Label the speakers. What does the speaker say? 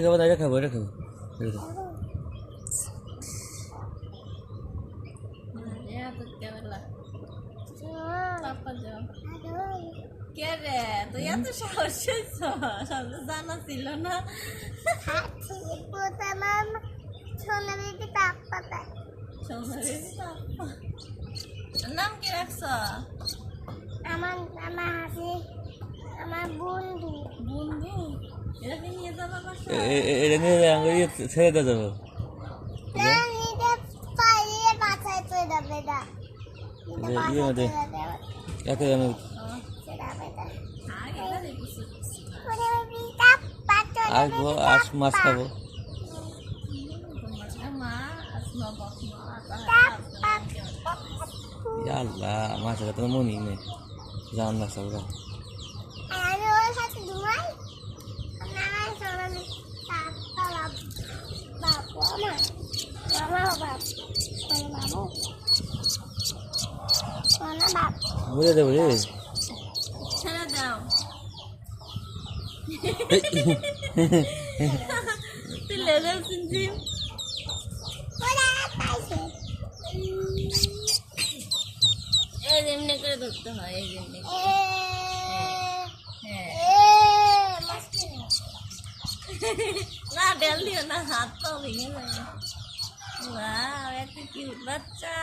Speaker 1: খাবো না, এটা খাবো, এটা খাবো।
Speaker 2: কে রে তুই এত সাহস জানা ছিল না। নাম কি রাখছ?
Speaker 3: আমার বন্ধু।
Speaker 2: বন্ধু এটাকে নিয়ে যাবা বাসা?
Speaker 1: এটা নিয়ে ছেড়ে দিয়ে যাবো। মাছ খাবো। আল্লাহ মাছের তো মনি নেই, জান না সব। বুঝে দেবো রে।
Speaker 2: ছেড়ে দাও। তুই লেজার শুনছি। এই যেমনি করে ধরতে হয়, এই যেমনি। না ডেল দিও না, হাত পাও ভেঙে যাবে। ওয়াও, এত কিউট বাচ্চা।